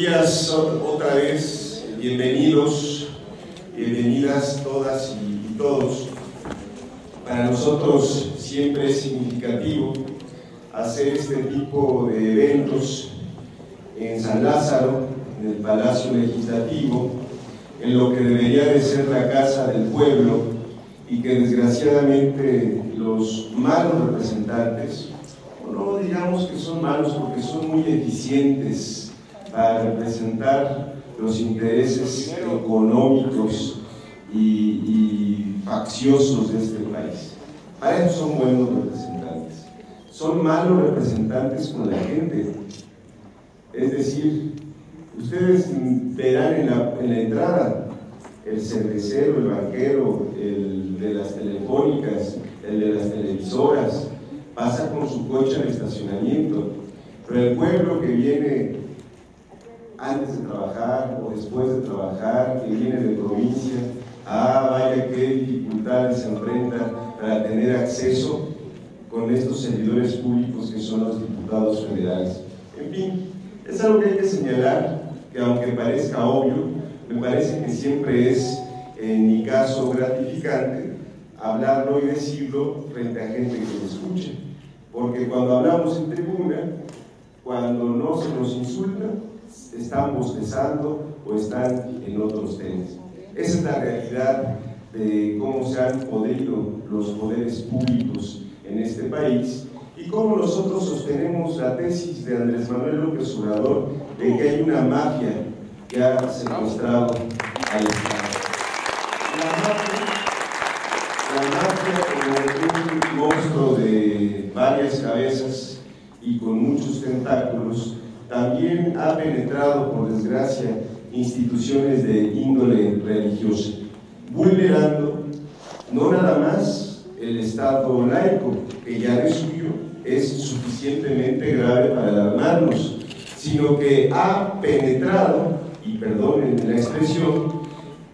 días otra vez, bienvenidos, bienvenidas todas y todos. Para nosotros siempre es significativo hacer este tipo de eventos en San Lázaro, en el Palacio Legislativo, en lo que debería de ser la Casa del Pueblo, y que desgraciadamente los malos representantes, no digamos que son malos porque son muy eficientes para representar los intereses económicos y facciosos de este país. Para eso son buenos representantes. Son malos representantes con la gente. Es decir, ustedes verán en la entrada el cervecero, el banquero, el de las telefónicas, el de las televisoras, pasa con su coche al estacionamiento, pero el pueblo que viene antes de trabajar o después de trabajar, que viene de provincia, vaya qué dificultades se enfrentan para tener acceso con estos servidores públicos que son los diputados federales. En fin, es algo que hay que señalar, que aunque parezca obvio, me parece que siempre es, en mi caso, gratificante hablarlo y decirlo frente a gente que lo escuche, porque cuando hablamos en tribuna, cuando no se nos insulta, están bostezando o están en otros temas. Esa es la realidad de cómo se han podrido los poderes públicos en este país y cómo nosotros sostenemos la tesis de Andrés Manuel López Obrador de que hay una mafia que ha secuestrado al Estado. La mafia, como un monstruo de varias cabezas y con muchos tentáculos, también ha penetrado, por desgracia, instituciones de índole religiosa, vulnerando no nada más el Estado laico, que ya de suyo es suficientemente grave para alarmarnos, sino que ha penetrado, y perdonen la expresión,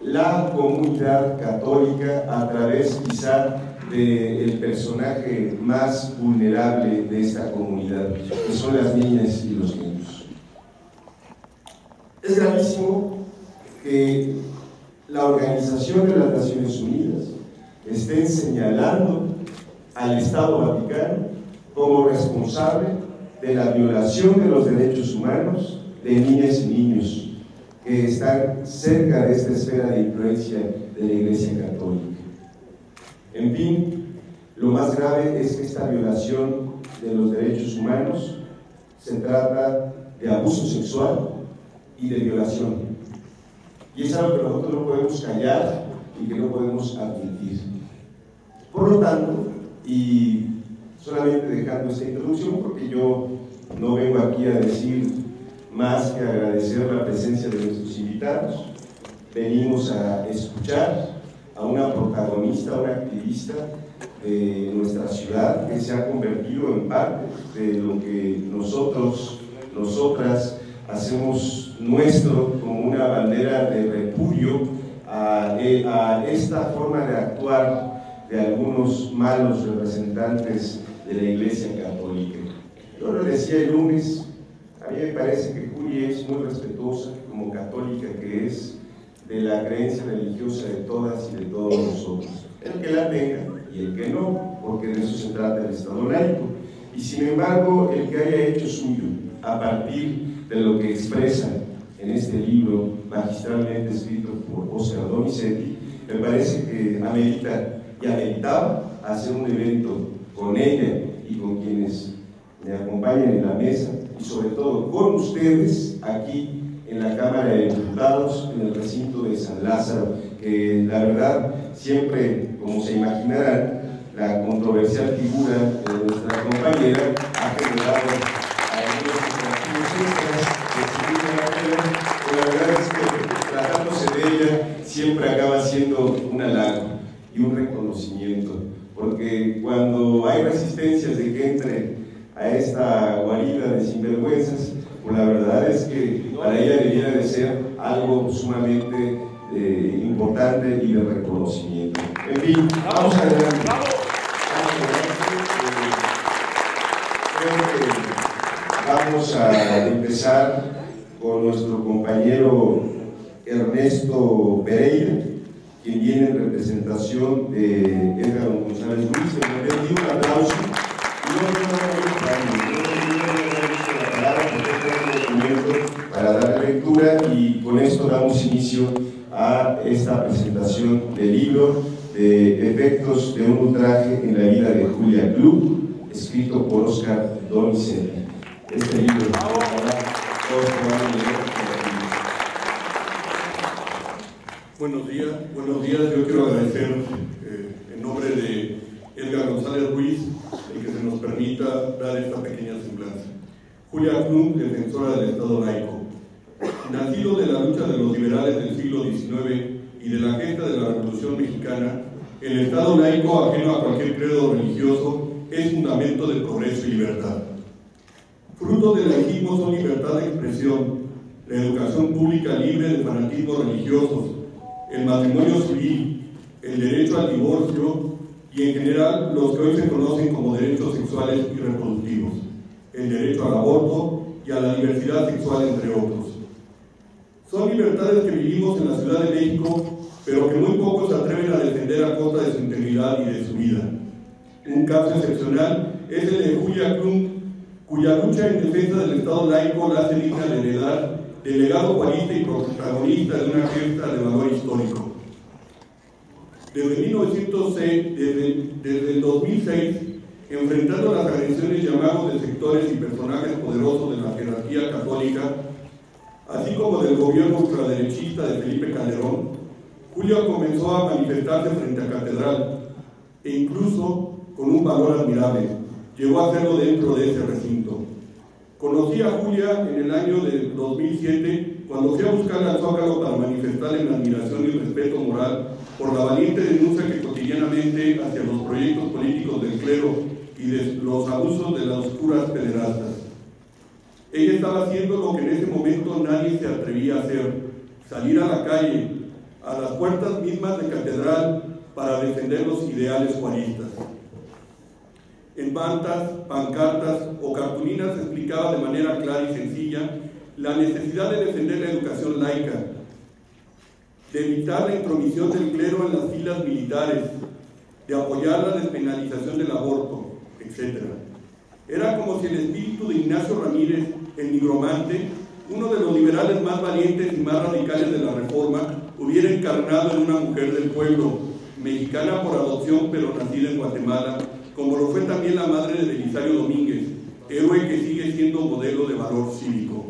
la comunidad católica a través quizá del personaje más vulnerable de esta comunidad, que son las niñas y los niños. Es gravísimo que la Organización de las Naciones Unidas esté señalando al Estado Vaticano como responsable de la violación de los derechos humanos de niñas y niños que están cerca de esta esfera de influencia de la Iglesia Católica. En fin, lo más grave es que esta violación de los derechos humanos se trata de abuso sexual y de violación. Y es algo que nosotros no podemos callar y que no podemos admitir. Por lo tanto, y solamente dejando esta introducción, porque yo no vengo aquí a decir más que agradecer la presencia de nuestros invitados, venimos a escuchar a una protagonista, una activista de nuestra ciudad que se ha convertido en parte de lo que nosotros, nosotras, hacemos nuestro como una bandera de repudio a esta forma de actuar de algunos malos representantes de la Iglesia Católica. Yo lo decía el lunes, a mí me parece que Juli es muy respetuosa, como católica que es, de la creencia religiosa de todas y de todos nosotros. El que la tenga y el que no, porque de eso se trata el Estado laico. Y sin embargo, el que haya hecho suyo, a partir de lo que expresa en este libro magistralmente escrito por Óscar Donizetti, me parece que amerita y ameritaba hacer un evento con ella y con quienes me acompañan en la mesa, y sobre todo con ustedes aquí en la Cámara de Diputados, en el recinto de San Lázaro, que la verdad siempre, como se imaginarán, la controversial figura de nuestra compañera ha generado algunos interactivos extras, pero la verdad es que tratándose de ella siempre acaba siendo un halago y un reconocimiento, porque cuando hay resistencias de que entre a esta guarida de sinvergüenzas, pues la verdad es que para ella debiera de ser algo sumamente importante y de reconocimiento. En fin, vamos adelante. Creo que vamos a empezar con nuestro compañero Ernesto Pereira, quien viene en representación de Edgar González Ruiz. Le pido un aplauso. Para dar lectura, y con esto damos inicio a esta presentación del libro de Efectos de un ultraje en la vida de Julia Klug, escrito por Oscar Donizetti. Este libro Buenos días. Yo quiero agradecer en nombre de Edgar González Ruiz el que se nos permita dar esta pequeña semblanza. Julia Klug, defensora del Estado laico. Nacido de la lucha de los liberales del siglo XIX y de la gesta de la Revolución Mexicana, el Estado laico, ajeno a cualquier credo religioso, es fundamento de progreso y libertad. Frutos del laicismo son libertad de expresión, la educación pública libre de fanatismos religiosos, el matrimonio civil, el derecho al divorcio y en general los que hoy se conocen como derechos sexuales y reproductivos, el derecho al aborto y a la diversidad sexual, entre otros. Son libertades que vivimos en la Ciudad de México, pero que muy pocos se atreven a defender a costa de su integridad y de su vida. Un caso excepcional es el de Julia Klug, cuya lucha en defensa del Estado laico la hace digna de heredar del legado juarista y protagonista de una gesta de valor histórico. Desde el 2006, enfrentando las agresiones y amagos de sectores y personajes poderosos de la jerarquía católica, así como del gobierno ultraderechista de Felipe Calderón, Julia comenzó a manifestarse frente a Catedral, e incluso con un valor admirable, llegó a hacerlo dentro de ese recinto. Conocí a Julia en el año de 2007, cuando fui a buscarla al Zócalo para manifestarle mi admiración y respeto moral por la valiente denuncia que cotidianamente hacia los proyectos políticos del clero y de los abusos de las curas pederastas. Ella estaba haciendo lo que en ese momento nadie se atrevía a hacer: salir a la calle, a las puertas mismas de Catedral, para defender los ideales juaristas. En mantas, pancartas o cartulinas explicaba de manera clara y sencilla la necesidad de defender la educación laica, de evitar la intromisión del clero en las filas militares, de apoyar la despenalización del aborto, etc. Era como si el espíritu de Ignacio Ramírez, el nigromante, uno de los liberales más valientes y más radicales de la Reforma, hubiera encarnado en una mujer del pueblo, mexicana por adopción pero nacida en Guatemala, como lo fue también la madre de Belisario Domínguez, héroe que sigue siendo modelo de valor cívico.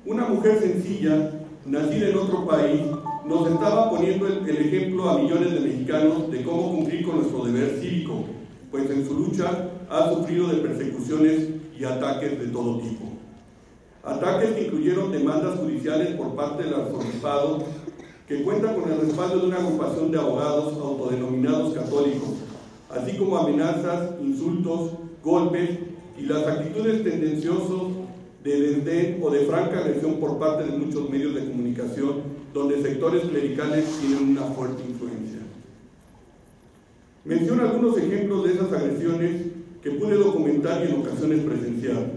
Una mujer sencilla, nacida en otro país, nos estaba poniendo el ejemplo a millones de mexicanos de cómo cumplir con nuestro deber cívico, pues en su lucha ha sufrido de persecuciones y ataques de todo tipo. Ataques que incluyeron demandas judiciales por parte del arzobispado, que cuenta con el respaldo de una agrupación de abogados autodenominados católicos, así como amenazas, insultos, golpes y las actitudes tendenciosas de desdén o de franca agresión por parte de muchos medios de comunicación, donde sectores clericales tienen una fuerte influencia. Menciono algunos ejemplos de esas agresiones que pude documentar y en ocasiones presenciar.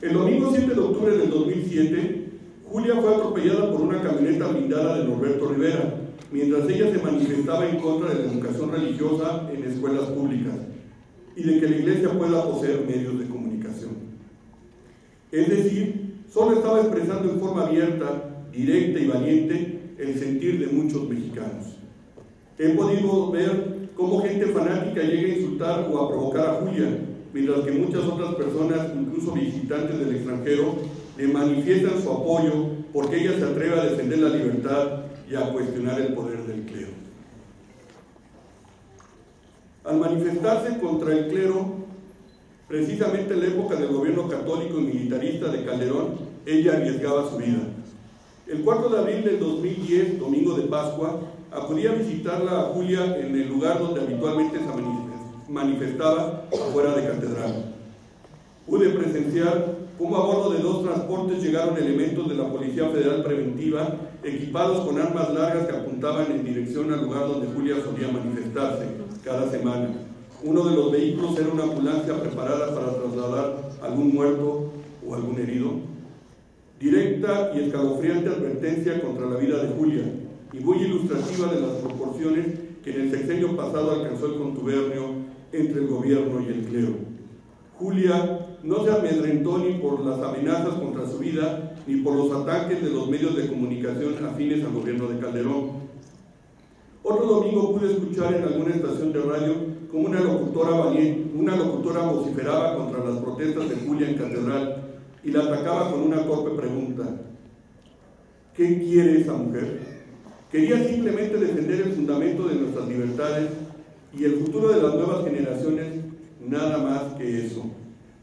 El domingo 7 de octubre del 2007, Julia fue atropellada por una camioneta blindada de Norberto Rivera, mientras ella se manifestaba en contra de la educación religiosa en escuelas públicas y de que la Iglesia pueda poseer medios de comunicación. Es decir, solo estaba expresando en forma abierta, directa y valiente el sentir de muchos mexicanos. He podido ver cómo gente fanática llega a insultar o a provocar a Julia, mientras que muchas otras personas, incluso visitantes del extranjero, le manifiestan su apoyo porque ella se atreve a defender la libertad y a cuestionar el poder del clero. Al manifestarse contra el clero, precisamente en la época del gobierno católico y militarista de Calderón, ella arriesgaba su vida. El 4 de abril del 2010, domingo de Pascua, acudí a visitarla a Julia en el lugar donde habitualmente se manifestaba, afuera de Catedral. Pude presenciar cómo a bordo de 2 transportes llegaron elementos de la Policía Federal Preventiva equipados con armas largas que apuntaban en dirección al lugar donde Julia solía manifestarse cada semana. Uno de los vehículos era una ambulancia preparada para trasladar algún muerto o algún herido. Directa y escalofriante advertencia contra la vida de Julia, y muy ilustrativa de las proporciones que en el sexenio pasado alcanzó el contubernio entre el gobierno y el clero. Julia no se amedrentó ni por las amenazas contra su vida, ni por los ataques de los medios de comunicación afines al gobierno de Calderón. Otro domingo pude escuchar en alguna estación de radio como una locutora vociferaba contra las protestas de Julia en Catedral y la atacaba con una torpe pregunta: ¿qué quiere esa mujer? Quería simplemente defender el fundamento de nuestras libertades y el futuro de las nuevas generaciones, nada más que eso.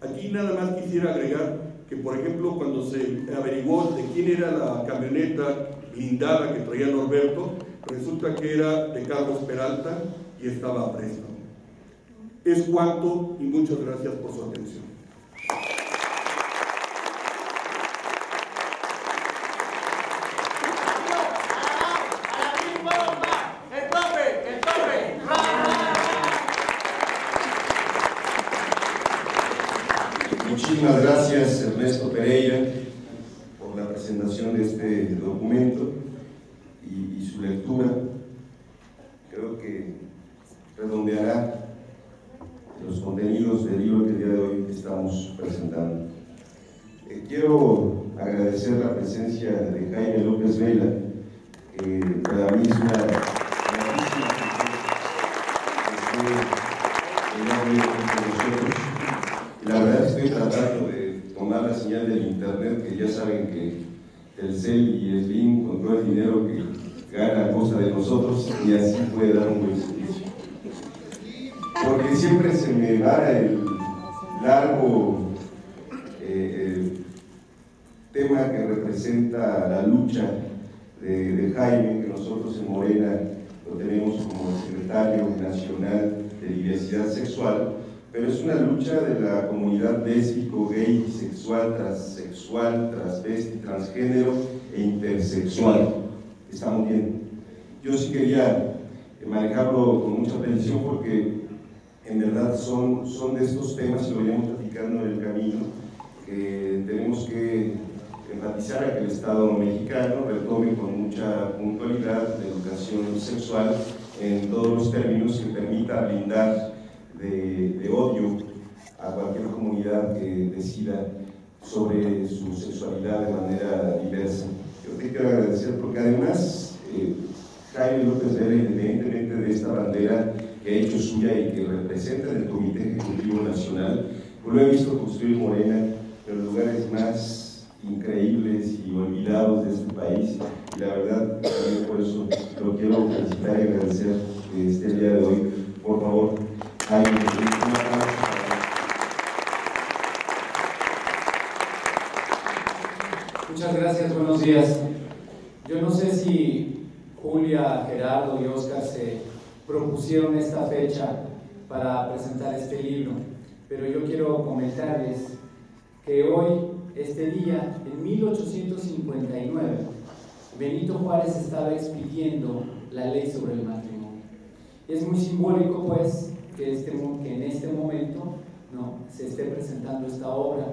Aquí nada más quisiera agregar que, por ejemplo, cuando se averiguó de quién era la camioneta blindada que traía Norberto, resulta que era de Carlos Peralta y estaba a préstamo. Es cuanto, y muchas gracias por su atención. Muchísimas gracias, Ernesto Pereira, por la presentación de este documento y su lectura. Creo que redondeará los contenidos del libro que el día de hoy estamos presentando. Quiero agradecer la presencia de Jaime López Vela, que para mí es una grandísima la verdad estoy tratando de tomar la señal del internet, que ya saben que Telcel y Slim, con todo el dinero que gana a costa de nosotros, y así puede dar un buen servicio. Porque siempre se me va el largo tema que representa la lucha de Jaime, que nosotros en Morena lo tenemos como el secretario nacional de diversidad sexual, pero es una lucha de la comunidad lésbico, gay, bisexual, transexual, transvesti, transgénero e intersexual. Estamos bien. Yo sí quería manejarlo con mucha precisión porque en verdad son de estos temas, y lo iremos platicando en el camino, que tenemos que enfatizar a que el Estado mexicano retome con mucha puntualidad la educación sexual en todos los términos que permita blindar de odio a cualquier comunidad que decida sobre su sexualidad de manera diversa. Yo te quiero agradecer porque además Jaime López Vela, independientemente de esta bandera que ha hecho suya y que representa en el Comité Ejecutivo Nacional, pues lo he visto construir Morena en los lugares más increíbles y olvidados de este país, y la verdad, también por eso lo quiero felicitar y agradecer que esté el día de hoy. Por favor, Jaime, un aplauso. Muchas gracias, buenos días. Yo no sé si Julia, Gerardo y Oscar se propusieron esta fecha para presentar este libro, pero yo quiero comentarles que hoy, este día, en 1859, Benito Juárez estaba expidiendo la ley sobre el matrimonio. Es muy simbólico, pues, que en este momento se esté presentando esta obra,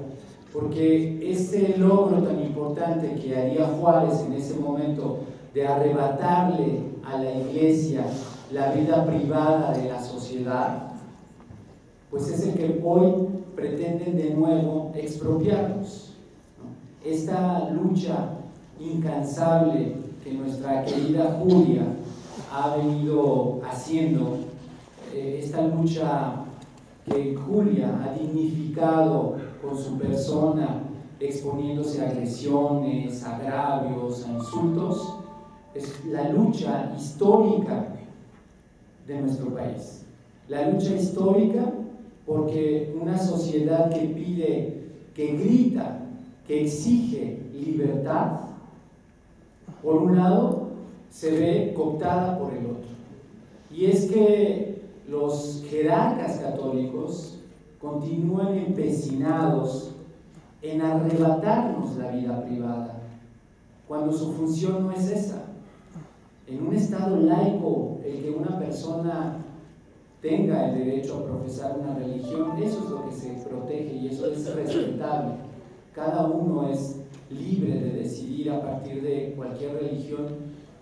porque ese logro tan importante que haría Juárez en ese momento de arrebatarle a la Iglesia la vida privada de la sociedad, pues es el que hoy pretenden de nuevo expropiarnos, ¿no? Esta lucha incansable que nuestra querida Julia ha venido haciendo, esta lucha que Julia ha dignificado con su persona, exponiéndose a agresiones, agravios, a insultos, es la lucha histórica de nuestro país. La lucha histórica porque una sociedad que pide, que grita, que exige libertad, por un lado, se ve cooptada por el otro. Y es que los jerarcas católicos continúan empecinados en arrebatarnos la vida privada, cuando su función no es esa. En un Estado laico, el que una persona tenga el derecho a profesar una religión, eso es lo que se protege y eso es respetable. Cada uno es libre de decidir a partir de cualquier religión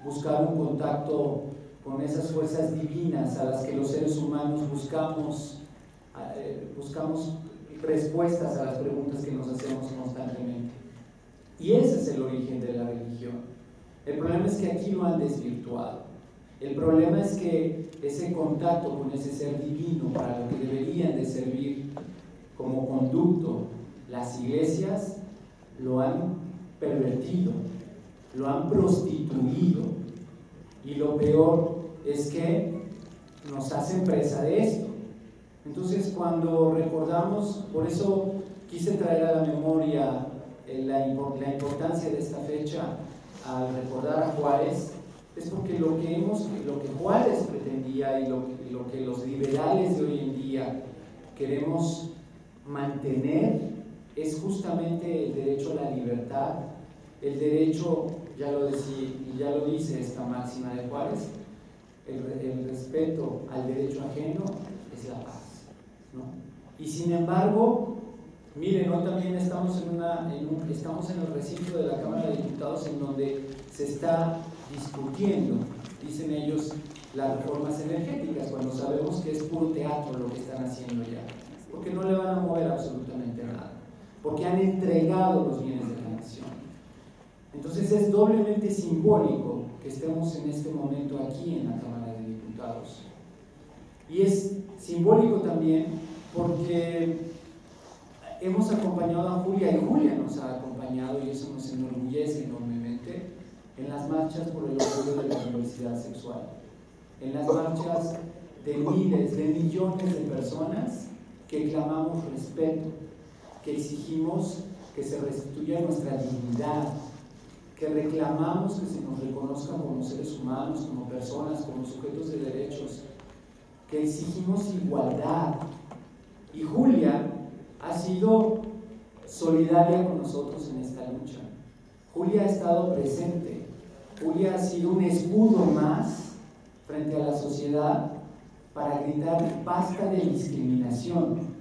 buscar un contacto con esas fuerzas divinas a las que los seres humanos buscamos respuestas a las preguntas que nos hacemos constantemente. Y ese es el origen de la religión. El problema es que aquí lo han desvirtuado. El problema es que ese contacto con ese ser divino para lo que deberían de servir como conducto las iglesias lo han pervertido, lo han prostituido, y lo peor es que nos hacen presa de esto. Entonces, cuando recordamos, por eso quise traer a la memoria la importancia de esta fecha al recordar a Juárez, es porque lo que Juárez pretendía y lo que los liberales de hoy en día queremos mantener es justamente el derecho a la libertad, el derecho, ya lo dice esta máxima de Juárez, el respeto al derecho ajeno es la paz, ¿no? Y sin embargo, miren, hoy también estamos en el recinto de la Cámara de Diputados en donde se está discutiendo, dicen ellos, las reformas energéticas, cuando sabemos que es puro teatro lo que están haciendo ya, porque no le van a mover absolutamente nada, porque han entregado los bienes de la nación. Entonces es doblemente simbólico que estemos en este momento aquí en la Cámara de Diputados. Y es simbólico también porque hemos acompañado a Julia, y Julia nos ha acompañado, y eso nos enorgullece enormemente, en las marchas por el orgullo de la diversidad sexual, en las marchas de miles, de millones de personas que clamamos respeto, que exigimos que se restituya nuestra dignidad, que reclamamos que se nos reconozca como seres humanos, como personas, como sujetos de derechos, que exigimos igualdad. Y Julia ha sido solidaria con nosotros en esta lucha. Julia ha estado presente. Julia ha sido un escudo más frente a la sociedad para gritar basta de discriminación,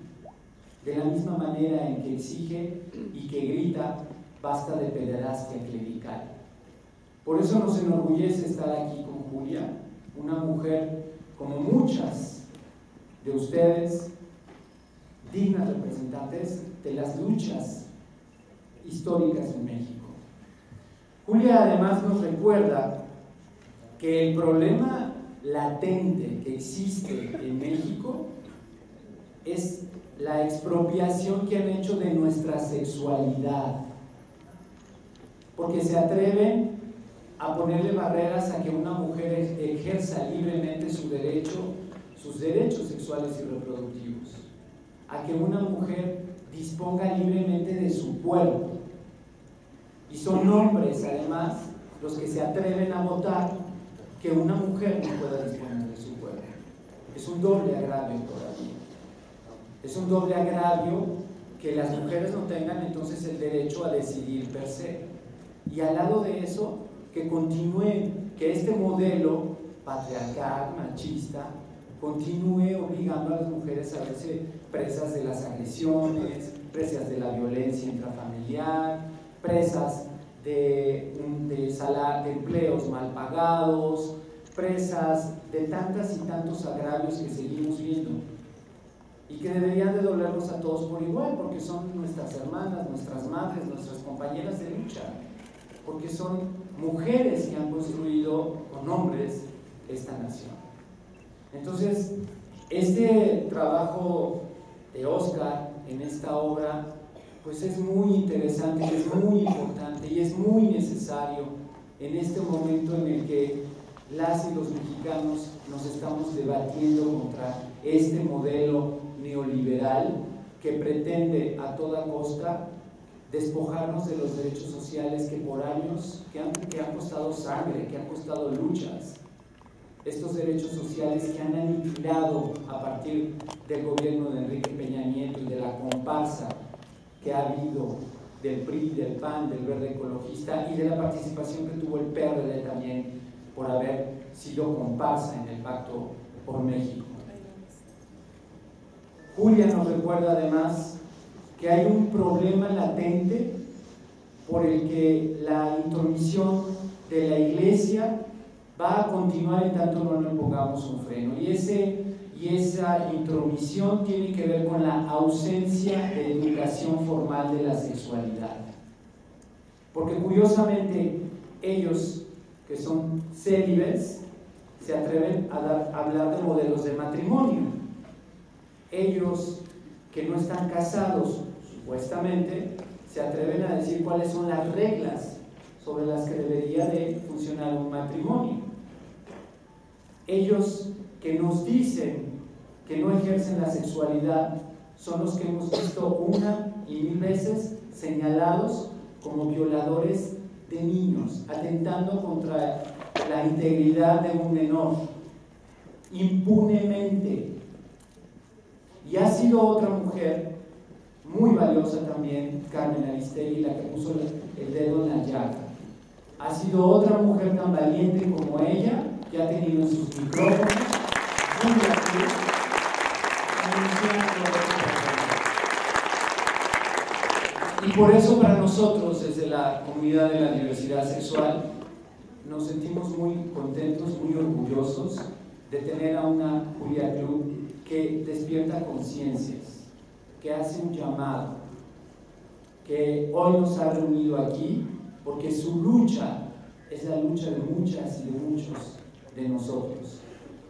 de la misma manera en que exige y que grita basta de pederastia clerical. Por eso nos enorgullece estar aquí con Julia, una mujer como muchas de ustedes, dignas representantes de las luchas históricas en México. Julia además nos recuerda que el problema latente que existe en México es la expropiación que han hecho de nuestra sexualidad, porque se atreven a ponerle barreras a que una mujer ejerza libremente sus derechos sexuales y reproductivos, a que una mujer disponga libremente de su cuerpo. Y son hombres, además, los que se atreven a votar que una mujer no pueda disponer de su cuerpo. Es un doble agravio todavía. Es un doble agravio que las mujeres no tengan entonces el derecho a decidir per se. Y al lado de eso, que continúe, que este modelo patriarcal, machista, continúe obligando a las mujeres a verse presas de las agresiones, presas de la violencia intrafamiliar, presas de empleos mal pagados, presas de tantas y tantos agravios que seguimos viendo y que deberían de dolernos a todos por igual, porque son nuestras hermanas, nuestras madres, nuestras compañeras de lucha, porque son mujeres que han construido con hombres esta nación. Entonces, este trabajo de Oscar en esta obra pues es muy interesante, es muy importante y es muy necesario en este momento en el que las y los mexicanos nos estamos debatiendo contra este modelo neoliberal que pretende a toda costa despojarnos de los derechos sociales que por años, que han costado sangre, que han costado luchas, estos derechos sociales que han aniquilado a partir del gobierno de Enrique Peña Nieto y de la comparsa que ha habido del PRI, del PAN, del Verde Ecologista y de la participación que tuvo el PRD también por haber sido comparsa en el Pacto por México. Julia nos recuerda además que hay un problema latente por el que la intromisión de la Iglesia va a continuar en tanto no le pongamos un freno. Y esa intromisión tiene que ver con la ausencia de educación formal de la sexualidad. Porque curiosamente ellos, que son célibes, se atreven a hablar de modelos de matrimonio. Ellos que no están casados, supuestamente, se atreven a decir cuáles son las reglas sobre las que debería de funcionar un matrimonio. Ellos que nos dicen que no ejercen la sexualidad son los que hemos visto una y mil veces señalados como violadores de niños, atentando contra la integridad de un menor, impunemente. Y ha sido otra mujer muy valiosa también, Carmen Aristegui, la que puso el dedo en la llaga. Ha sido otra mujer tan valiente como ella, que ha tenido en sus micrófonos muy activos, y por eso para nosotros, desde la comunidad de la diversidad sexual, nos sentimos muy contentos, muy orgullosos de tener a una Julia Klug que despierta conciencias, que hace un llamado, que hoy nos ha reunido aquí porque su lucha es la lucha de muchas y de muchos de nosotros,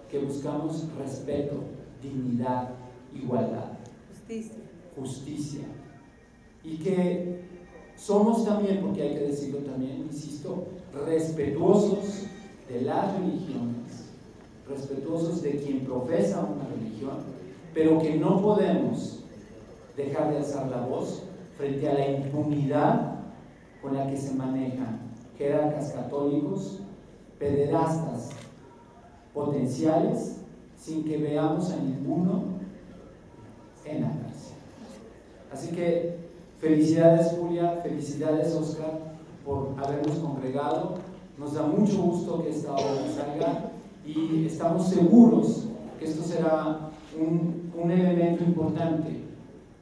que buscamos respeto, dignidad, igualdad, justicia, y que somos también, porque hay que decirlo también, insisto, respetuosos de las religiones, respetuosos de quien profesa una religión, pero que no podemos dejar de alzar la voz frente a la impunidad con la que se manejan jerarcas católicos, pederastas potenciales, sin que veamos a ninguno en la cárcel. Así que felicidades Julia, felicidades Oscar por habernos congregado. Nos da mucho gusto que esta obra salga y estamos seguros que esto será un elemento importante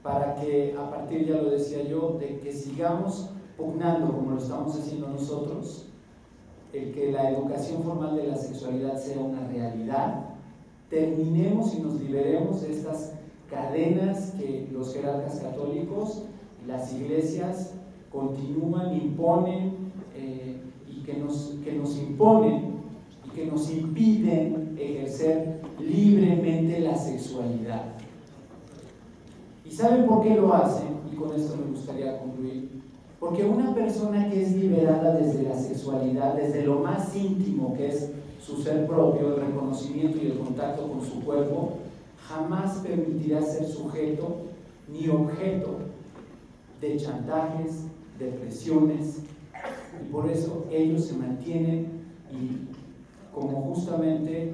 para que a partir, ya lo decía yo, de que sigamos pugnando como lo estamos haciendo nosotros, el que la educación formal de la sexualidad sea una realidad, terminemos y nos liberemos de estas cadenas que los jerarcas católicos y las iglesias continúan, imponen y que nos imponen y que nos impiden ejercer libremente la sexualidad. ¿Y saben por qué lo hacen? Y con esto me gustaría concluir. Porque una persona que es liberada desde la sexualidad, desde lo más íntimo que es su ser propio, el reconocimiento y el contacto con su cuerpo, jamás permitirá ser sujeto ni objeto de chantajes, de presiones, y por eso ellos se mantienen y como justamente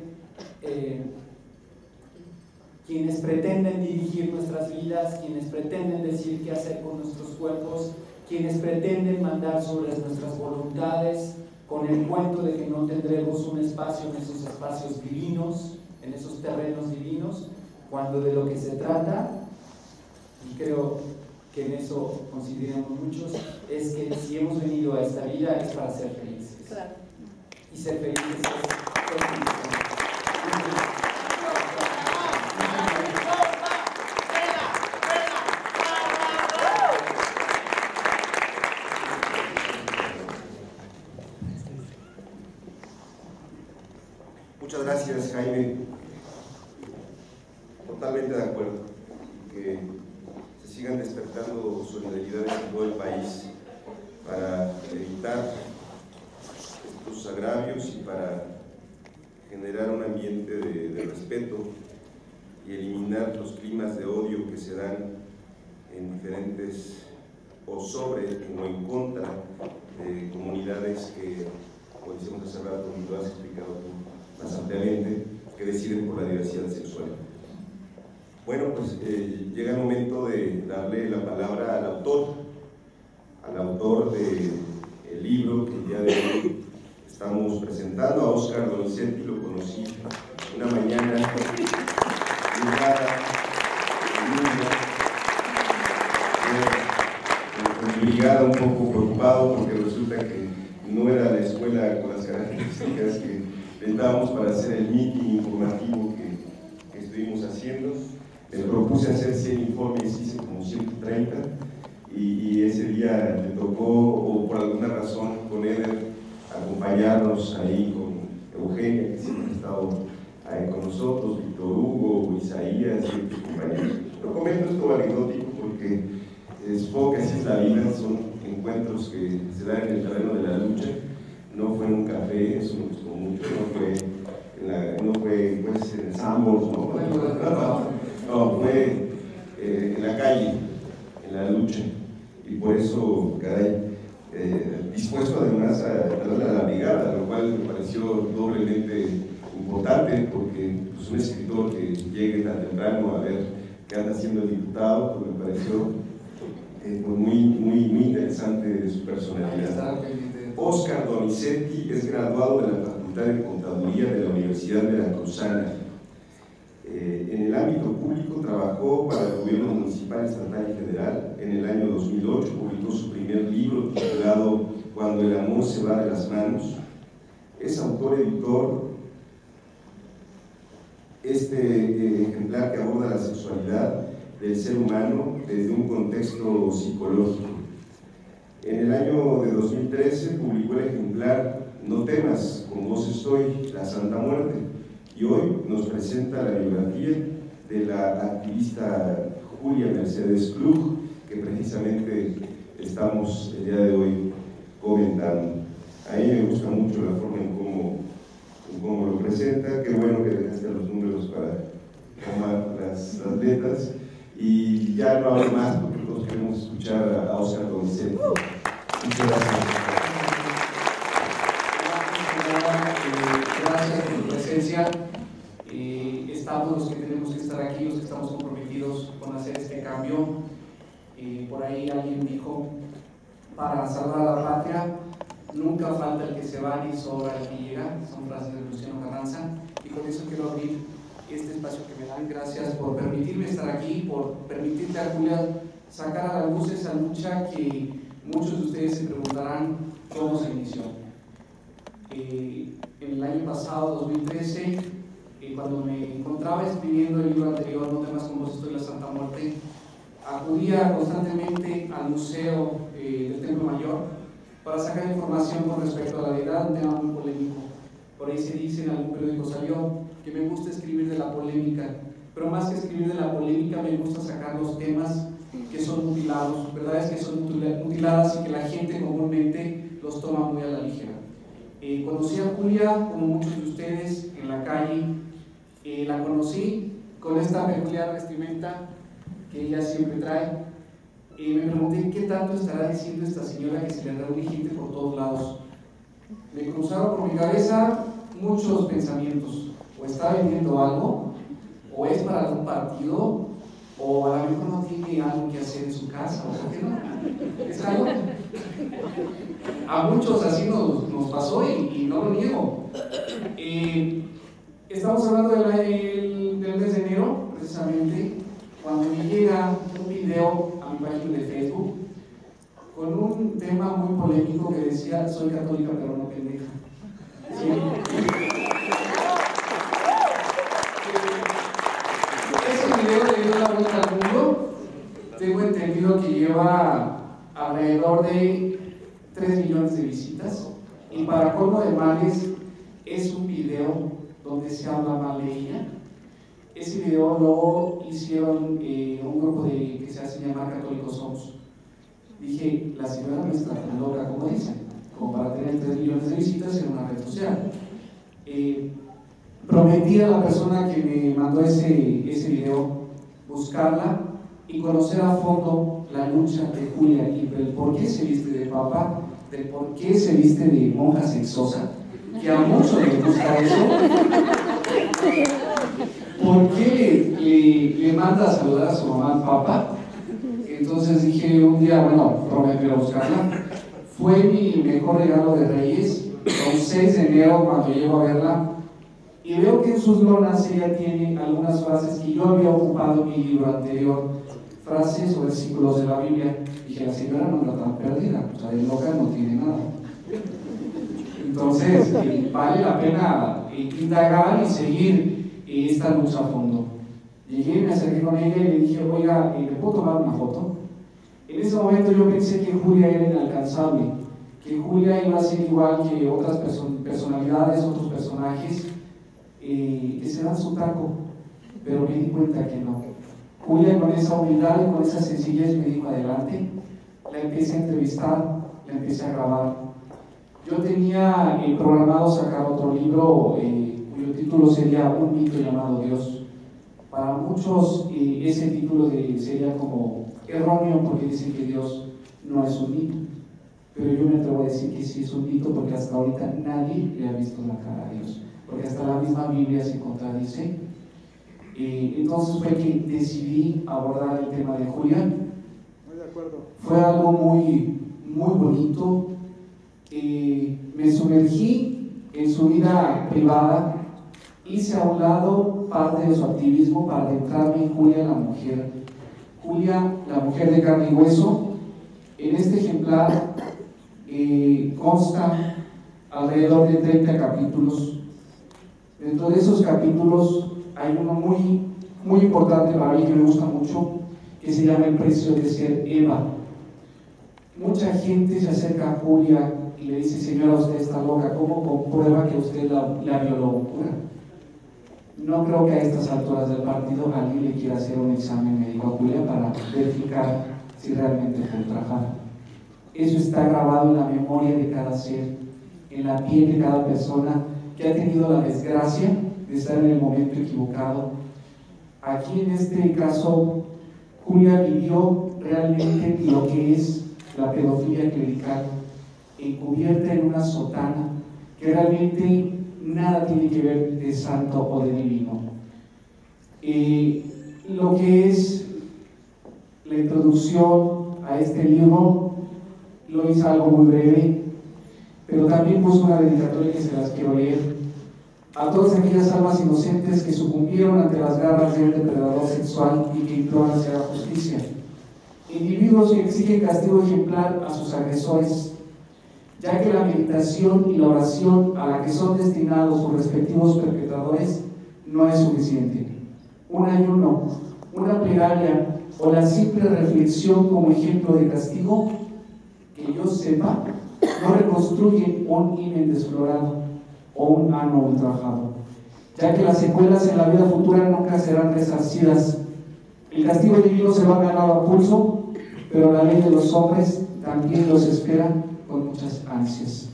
quienes pretenden dirigir nuestras vidas, quienes pretenden decir qué hacer con nuestros cuerpos, quienes pretenden mandar sobre nuestras voluntades con el cuento de que no tendremos un espacio en esos espacios divinos, en esos terrenos divinos, cuando de lo que se trata, y creo que en eso coincidimos muchos, es que si hemos venido a esta vida es para ser felices. Claro. Y ser felices es ser felices. Muchas gracias, Jaime. Totalmente de acuerdo. Que se sigan despertando solidaridades en todo el país para evitar estos agravios y para generar un ambiente de respeto y eliminar los climas de odio que se dan en diferentes o sobre o en contra de comunidades que, como decíamos hace rato, y lo has explicado tú más ampliamente, que deciden por la diversidad sexual. Bueno, pues llega el momento de darle la palabra al autor del libro que el día de hoy estamos presentando, a Óscar Donizetti. Lo conocí una mañana brigada un poco preocupado porque resulta que no era la escuela con las características que necesitábamos para hacer el meeting informativo que estuvimos haciendo. Me propuse hacer 100 informes, hice como 130 y ese día le tocó, o por alguna razón, con Eder acompañarnos ahí con Eugenia, que siempre ha estado ahí con nosotros, Víctor Hugo, Isaías y otros compañeros. Lo comento esto anecdótico porque supongo que así es la vida, son encuentros que se dan en el terreno de la lucha. No fue en un café, eso me gustó mucho, no fue pues, en Sambors, no, fue en la calle, en la lucha. Y por eso, caray, dispuesto además a darle a la brigada, lo cual me pareció doblemente importante, porque pues, un escritor que llegue tan temprano a ver qué anda haciendo el diputado, pues me pareció muy interesante de su personalidad. Óscar Donizetti es graduado de la Facultad de Contaduría de la Universidad Veracruzana. En el ámbito público trabajó para el gobierno municipal, estatal y federal. En el año 2008 publicó su primer libro titulado Cuando el amor se va de las manos. Es autor-editor. Este ejemplar que aborda la sexualidad del ser humano desde un contexto psicológico. En el año de 2013 publicó el ejemplar No temas, con vos estoy, la Santa Muerte, y hoy nos presenta la biografía de la activista Julia Mercedes Klug, que precisamente estamos el día de hoy comentando. A mí me gusta mucho la forma en cómo lo presenta. Qué bueno que dejaste los números para tomar las letras. Y ya no hablo más porque todos queremos escuchar a Óscar Donizetti. Muchas gracias. Gracias por tu presencia. Estamos los que tenemos que estar aquí, los que estamos comprometidos con hacer este cambio. Por ahí alguien dijo, para salvar a la patria, nunca falta el que se va ni sobra el que llega. Son frases de Luciano Carranza. Y con eso quiero abrir este espacio que me dan. Gracias por permitirme estar aquí, por permitirte a Julia sacar a la luz esa lucha que muchos de ustedes se preguntarán cómo se inició. En el año pasado, 2013, cuando me encontraba escribiendo el libro anterior, No temas, con vos estoy, la Santa Muerte, acudía constantemente al Museo del Templo Mayor para sacar información con respecto a la deidad, un tema muy polémico. Por ahí se dice, en algún periódico salió, que me gusta escribir de la polémica, pero más que escribir de la polémica me gusta sacar los temas que son mutilados, verdades que son mutiladas y que la gente comúnmente los toma muy a la ligera. Conocí a Julia, como muchos de ustedes, en la calle. La conocí con esta peculiar vestimenta que ella siempre trae. Me pregunté qué tanto estará diciendo esta señora que se le reúne gente por todos lados. Me cruzaron por mi cabeza muchos pensamientos. O está vendiendo algo, o es para algún partido, o a lo mejor no tiene algo que hacer en su casa, o por qué no. Está loca. A muchos así nos pasó y no lo niego. Estamos hablando del mes de enero, precisamente, cuando me llega un video a mi página de Facebook con un tema muy polémico que decía: soy católica pero no pendeja. ¿Sí? Ese video le dio la vuelta al mundo. Tengo entendido que lleva alrededor de 3 millones de visitas, y para colmo de males es un video donde se habla mal de ella. Ese video lo hicieron un grupo que se hace llamar Católicos Somos. Dije, la señora no está tan loca como dicen, como para tener 3 millones de visitas en una red social. Prometí a la persona que me mandó ese video buscarla y conocer a fondo la lucha de Julia y del por qué se viste de papa, del por qué se viste de monja sexosa, que a muchos les gusta eso. ¿Por qué le manda a saludar a su mamá papa? Entonces dije un día, bueno, prometí a buscarla. Fue mi mejor regalo de Reyes, el 6 de enero cuando llego a verla, y veo que en sus lonas ella tiene algunas frases que yo había ocupado en mi libro anterior, frases o versículos de la Biblia. Dije, la señora no anda tan perdida, o sea, de loca no tiene nada. Entonces, vale la pena indagar y seguir esta luz a fondo. Llegué, me acerqué con ella y le dije, oiga, ¿me puedo tomar una foto? En ese momento yo pensé que Julia era inalcanzable, que Julia iba a ser igual que otras personalidades, otros personajes, que se dan su taco, pero me di cuenta que no. Julia, con esa humildad y con esa sencillez, me dijo adelante. La empecé a entrevistar, la empecé a grabar. Yo tenía programado sacar otro libro cuyo título sería Un mito llamado Dios. Para muchos ese título sería como erróneo porque dicen que Dios no es un mito, pero yo me atrevo a decir que sí es un mito porque hasta ahorita nadie le ha visto la cara a Dios, porque hasta la misma Biblia se contradice. Entonces fue que decidí abordar el tema de Julia. Muy de acuerdo. Fue algo muy bonito. Me sumergí en su vida privada, hice a un lado parte de su activismo para adentrarme en Julia la mujer. Julia, la mujer de carne y hueso. En este ejemplar consta alrededor de 30 capítulos. Dentro de esos capítulos hay uno muy importante para mí que me gusta mucho, que se llama El precio de ser Eva. Mucha gente se acerca a Julia y le dice, señora, usted está loca, ¿cómo comprueba que usted la violó? No creo que a estas alturas del partido alguien le quiera hacer un examen médico a Julia para verificar si realmente fue ultrajada. Eso está grabado en la memoria de cada ser, en la piel de cada persona que ha tenido la desgracia de estar en el momento equivocado. Aquí en este caso, Julia vivió realmente lo que es la pedofilia clerical, encubierta en una sotana, que realmente nada tiene que ver de santo o de divino. Lo que es la introducción a este libro lo hice algo muy breve, pero también puse una dedicatoria que se las quiero leer a todas aquellas almas inocentes que sucumbieron ante las garras del depredador sexual y que imploran hacia la justicia. Individuos que exigen castigo ejemplar a sus agresores, ya que la meditación y la oración a la que son destinados sus respectivos perpetradores no es suficiente. Un ayuno, una plegaria o la simple reflexión como ejemplo de castigo, que yo sepa, no reconstruye un himen desflorado o un ano ultrajado, ya que las secuelas en la vida futura nunca serán resarcidas. El castigo divino se va ganado a pulso, pero la ley de los hombres también los espera con muchas ansias.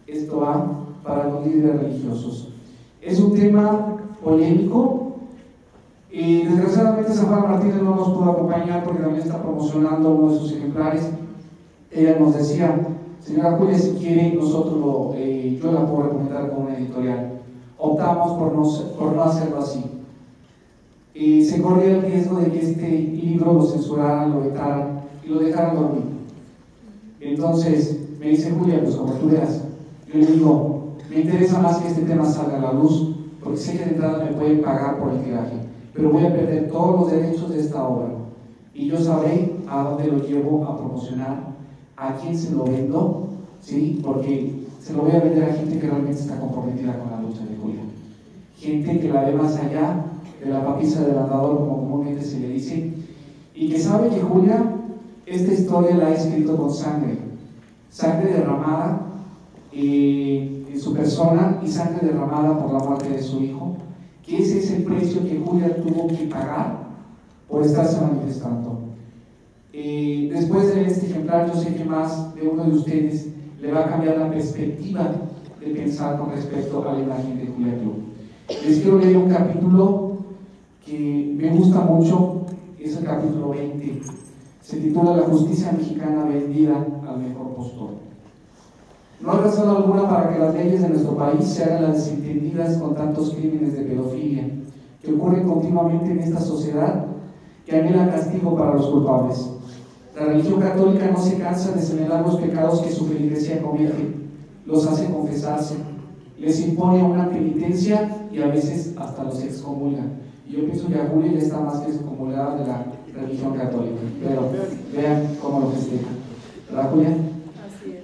Esto va para los líderes religiosos. Es un tema polémico y desgraciadamente San Juan Martínez no nos pudo acompañar porque también está promocionando uno de sus ejemplares. Ella nos decía, señora Julia, si quiere nosotros yo la puedo recomendar como una editorial. Optamos por no hacerlo así. Se corría el riesgo de que este libro lo censuraran, lo vetaran y lo dejaran dormir. Entonces me dice Julia, pues como tú veas. Yo le digo, me interesa más que este tema salga a la luz, porque sé que de entrada me pueden pagar por el tiraje, pero voy a perder todos los derechos de esta obra y yo sabré a dónde lo llevo a promocionar, a quién se lo vendo, ¿sí? Porque se lo voy a vender a gente que realmente está comprometida con la lucha de Julia, gente que la ve más allá de la papisa del andador, como comúnmente se le dice, y que sabe que Julia, esta historia la ha escrito con sangre derramada en su persona y sangre derramada por la muerte de su hijo, que ese es el precio que Julia tuvo que pagar por estarse manifestando. Después de este ejemplar, yo sé que más de uno de ustedes le va a cambiar la perspectiva de pensar con respecto a la imagen de Julia Club. Les quiero leer un capítulo que me gusta mucho, es el capítulo 20. Se titula La justicia mexicana vendida al mejor postor. No hay razón alguna para que las leyes de nuestro país se hagan las desentendidas con tantos crímenes de pedofilia que ocurren continuamente en esta sociedad que anhela castigo para los culpables. La religión católica no se cansa de señalar los pecados que su feligresía comete, los hace confesarse, les impone una penitencia y a veces hasta los excomulga. Y yo pienso que a Julia ya está más que desacomodada de la religión católica, pero vean cómo lo festeja. ¿Verdad, Julia? Así es.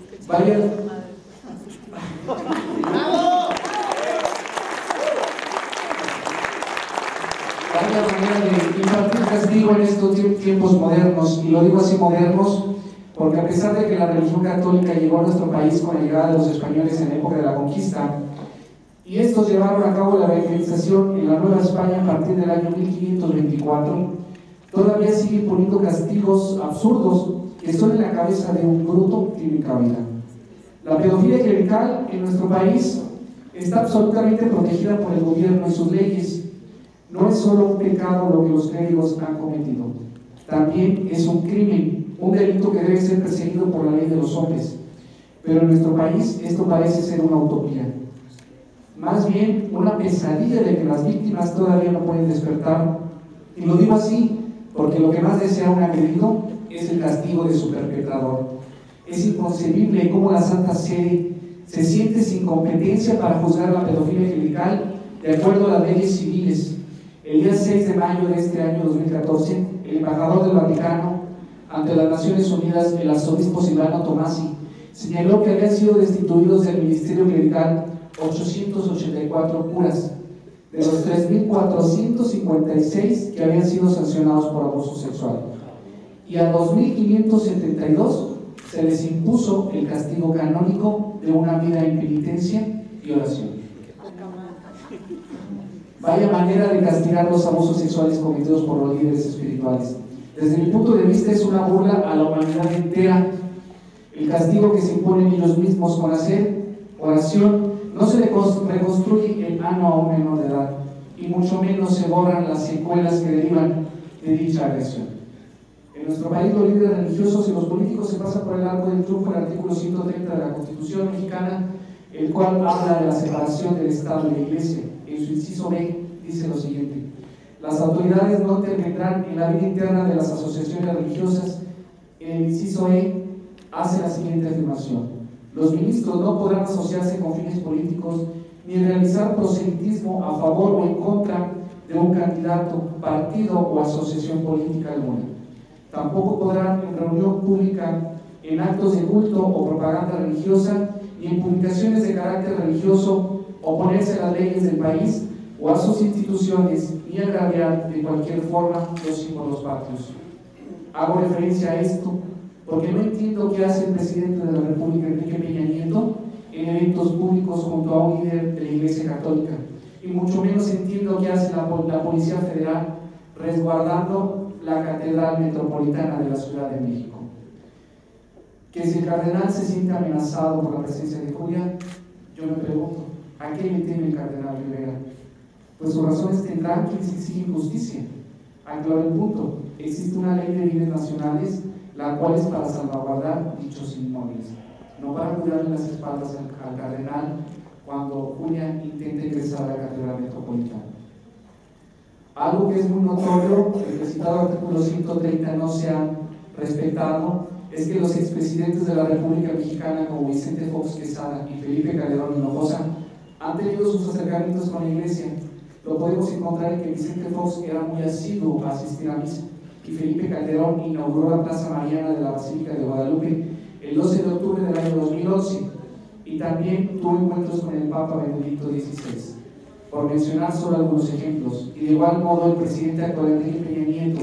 Vaya manera de impartir castigo en estos tiempos modernos, y lo digo así modernos, porque a pesar de que la religión católica llegó a nuestro país con la llegada de los españoles en la época de la conquista, y estos llevaron a cabo la evangelización en la Nueva España a partir del año 1524, todavía sigue poniendo castigos absurdos que son en la cabeza de un bruto tienen cabida. La pedofilia clerical en nuestro país está absolutamente protegida por el gobierno y sus leyes. No es solo un pecado lo que los clérigos han cometido, también es un crimen, un delito que debe ser perseguido por la ley de los hombres. Pero en nuestro país esto parece ser una utopía, más bien una pesadilla de que las víctimas todavía no pueden despertar. Y lo digo así porque lo que más desea un agredido es el castigo de su perpetrador. Es inconcebible cómo la Santa Sede se siente sin competencia para juzgar la pedofilia clerical de acuerdo a las leyes civiles. El día 6 de mayo de este año 2014, el embajador del Vaticano ante las Naciones Unidas, el arzobispo Silvano Tomasi, señaló que habían sido destituidos del ministerio clerical 884 curas, de los 3.456 que habían sido sancionados por abuso sexual, y a 2.572 se les impuso el castigo canónico de una vida en penitencia y oración. Vaya manera de castigar los abusos sexuales cometidos por los líderes espirituales. Desde mi punto de vista es una burla a la humanidad entera. El castigo que se imponen ellos mismos con hacer oración no se le reconstruye el ano a un menor de edad, y mucho menos se borran las secuelas que derivan de dicha agresión. En nuestro país los líderes religiosos y los políticos se pasan por el arco del triunfo el artículo 130 de la Constitución mexicana, el cual habla de la separación del Estado y la Iglesia. En su inciso B dice lo siguiente: las autoridades no intervendrán en la vida interna de las asociaciones religiosas. En el inciso E hace la siguiente afirmación: los ministros no podrán asociarse con fines políticos ni realizar proselitismo a favor o en contra de un candidato, partido o asociación política alguna. Tampoco podrán en reunión pública, en actos de culto o propaganda religiosa, ni en publicaciones de carácter religioso, oponerse a las leyes del país o a sus instituciones, ni agraviar de cualquier forma los símbolos patrios. Hago referencia a esto porque no entiendo qué hace el presidente de la República, Enrique Peña Nieto, en eventos públicos junto a un líder de la Iglesia Católica, y mucho menos entiendo qué hace la Policía Federal resguardando la Catedral Metropolitana de la Ciudad de México. Que si el cardenal se siente amenazado por la presencia de Julia, yo me pregunto, ¿a qué le teme el cardenal Rivera? Pues sus razones tendrán que exigir justicia. Aclaro el punto: existe una ley de bienes nacionales, la cual es para salvaguardar dichos inmuebles, no para curarle las espaldas al cardenal cuando Julia intenta ingresar a la Catedral Metropolitana. Algo que es muy notorio, el citado artículo 130 no se ha respetado, es que los expresidentes de la República Mexicana como Vicente Fox Quesada y Felipe Calderón Hinojosa han tenido sus acercamientos con la Iglesia. Lo podemos encontrar en que Vicente Fox era muy asiduo a asistir a misa, y Felipe Calderón inauguró la Plaza Mariana de la Basílica de Guadalupe el 12 de octubre del año 2011, y también tuvo encuentros con el Papa Benedicto XVI, por mencionar solo algunos ejemplos. Y de igual modo el presidente actual Enrique Peña Nieto,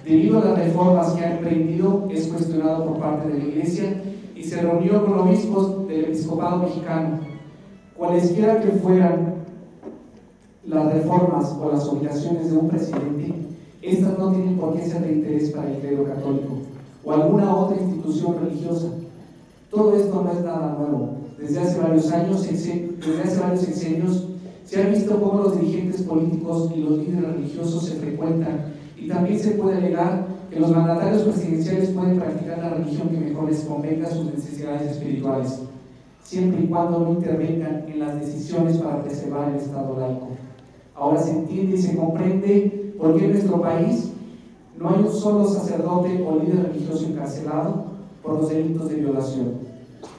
debido a las reformas que ha emprendido, es cuestionado por parte de la Iglesia y se reunió con obispos del episcopado mexicano. Cualesquiera que fueran las reformas o las obligaciones de un presidente, estas no tienen por qué ser de interés para el clero católico o alguna otra institución religiosa. Todo esto no es nada nuevo. Desde hace varios sexenios se ha visto cómo los dirigentes políticos y los líderes religiosos se frecuentan, y también se puede alegar que los mandatarios presidenciales pueden practicar la religión que mejor les convenga a sus necesidades espirituales, siempre y cuando no intervengan en las decisiones para preservar el Estado laico. Ahora se entiende y se comprende por qué en nuestro país no hay un solo sacerdote o líder religioso encarcelado por los delitos de violación.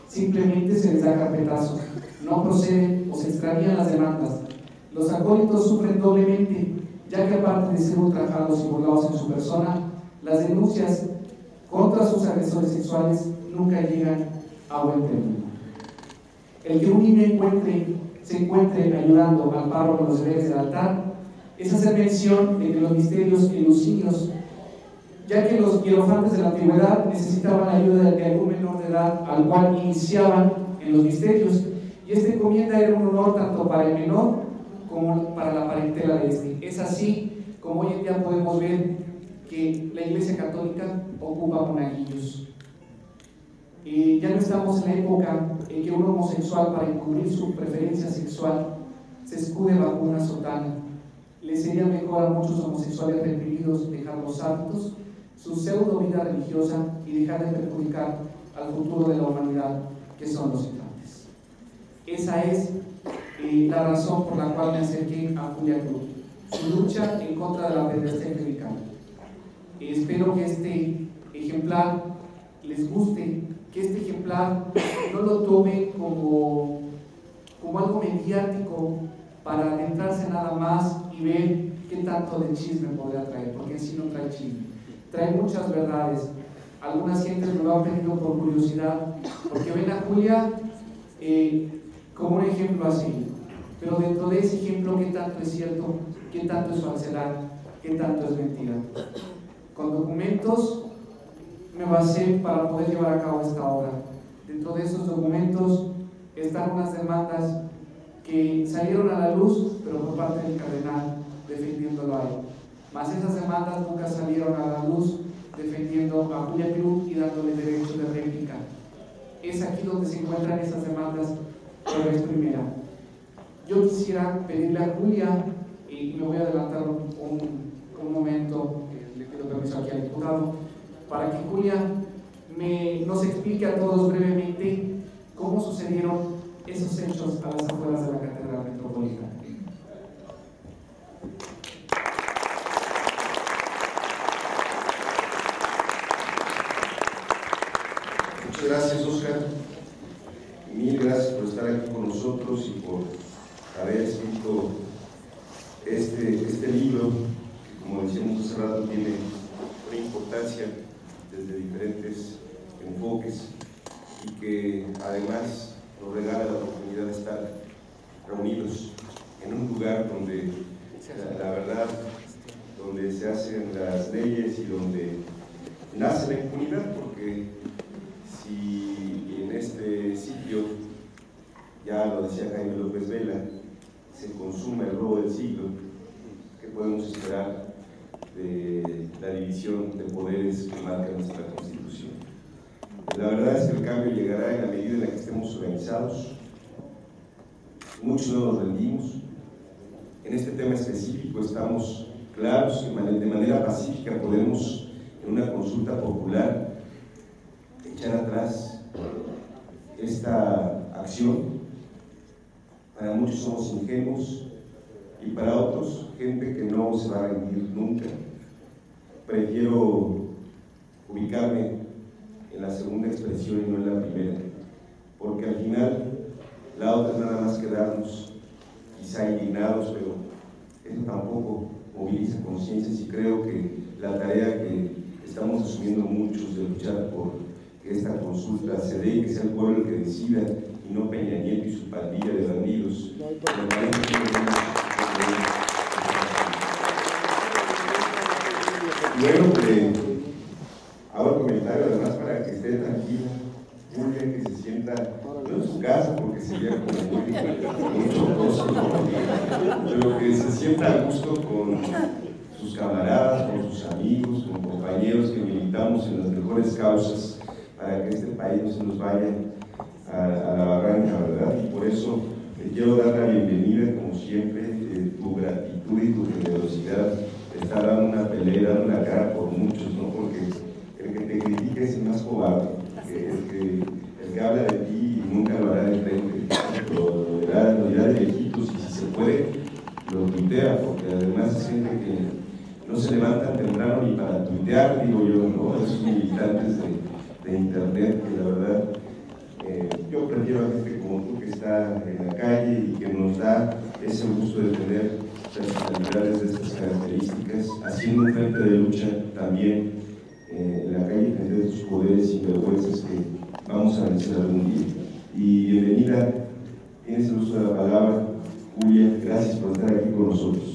Simplemente se les da carpetazo, no proceden o se extravían las demandas. Los acólitos sufren doblemente, ya que aparte de ser ultrajados y burlados en su persona, las denuncias contra sus agresores sexuales nunca llegan a buen término. El que un niño se encuentre ayudando al párroco en los deberes del altar es hacer mención de que los misterios elusinios, ya que los hierofantes de la antigüedad necesitaban ayuda de algún menor de edad al cual iniciaban en los misterios, y esta encomienda era un honor tanto para el menor como para la parentela de este. Es así como hoy en día podemos ver que la Iglesia Católica ocupa monaguillos. Ya no estamos en la época en que un homosexual, para encubrir su preferencia sexual, se escude bajo una sotana. Le sería mejor a muchos homosexuales reprimidos dejar los hábitos, su pseudo vida religiosa, y dejar de perjudicar al futuro de la humanidad, que son los infantes. Esa es la razón por la cual me acerqué a Julia Cruz, su lucha en contra de la pederastia clerical. Espero que este ejemplar les guste, que este ejemplar no lo tome como algo mediático para adentrarse nada más y ver qué tanto de chisme podría traer, porque en sí no trae chisme, trae muchas verdades. Algunas gentes me lo han pedido por curiosidad, porque ven a Julia como un ejemplo así, pero dentro de ese ejemplo, ¿qué tanto es cierto? ¿Qué tanto es falsedad? ¿Qué tanto es mentira? Con documentos me basé para poder llevar a cabo esta obra. Dentro de esos documentos están unas demandas que salieron a la luz, pero por parte del cardenal, defendiéndolo a él. Mas esas demandas nunca salieron a la luz defendiendo a Julia Cruz y dándole derecho de réplica. Es aquí donde se encuentran esas demandas por vez primera. Yo quisiera pedirle a Julia, y me voy a adelantar un momento, le pido permiso aquí al diputado, para que Julia nos explique a todos brevemente cómo sucedieron esos hechos a las afueras de la Catedral Metropolitana. Muchas gracias, Oscar. Mil gracias por estar aquí con nosotros y por haber escrito este libro, que, como decíamos hace rato, tiene una importancia desde diferentes enfoques y que además nos regala la oportunidad de estar reunidos en un lugar donde la verdad, donde se hacen las leyes y donde nace la impunidad, porque si en este sitio, ya lo decía Jaime López Vela, se consuma el robo del siglo, ¿qué podemos esperar de la división de poderes que marca nuestra Constitución? La verdad es que el cambio llegará en la medida en la que estemos organizados. Muchos no nos rendimos. En este tema específico estamos claros que de manera pacífica podemos, en una consulta popular, echar atrás esta acción. Para muchos somos ingenuos y para otros, gente que no se va a rendir nunca. Prefiero ubicarme en la segunda expresión y no en la primera, porque al final la otra es nada más quedarnos quizá indignados, pero eso tampoco moviliza conciencias, y creo que la tarea que estamos asumiendo muchos de luchar por que esta consulta se dé y que sea el pueblo el que decida y no Peña Nieto y su pandilla de bandidos. Bueno, hago el comentario además para que esté tranquila, Julia, que se sienta, no en su casa porque sería como muy chocoso, ¿no? Pero que se sienta a gusto con sus camaradas, con sus amigos, con compañeros que militamos en las mejores causas para que este país no se nos vaya a la barranca, ¿verdad? Y por eso te quiero dar la bienvenida, como siempre, tu gratitud y tu generosidad de estar dando una pelea, dando la cara por muchos, ¿no? Porque el que te critique es el más cobarde, el que habla de ti y nunca lo hará de frente, lo dirá de lejitos, y si se puede, lo tuitea, porque además es gente que no se levantan temprano ni para tuitear, digo yo, ¿no? Esos militantes de internet que la verdad, yo prefiero a gente como tú que está en la calle y que nos da ese gusto de tener personalidades de estas características, haciendo un frente de lucha también en la calle frente a estos poderes sinvergüenzas que vamos a vencer algún día. Y bienvenida, tienes el uso de la palabra, Julia, gracias por estar aquí con nosotros.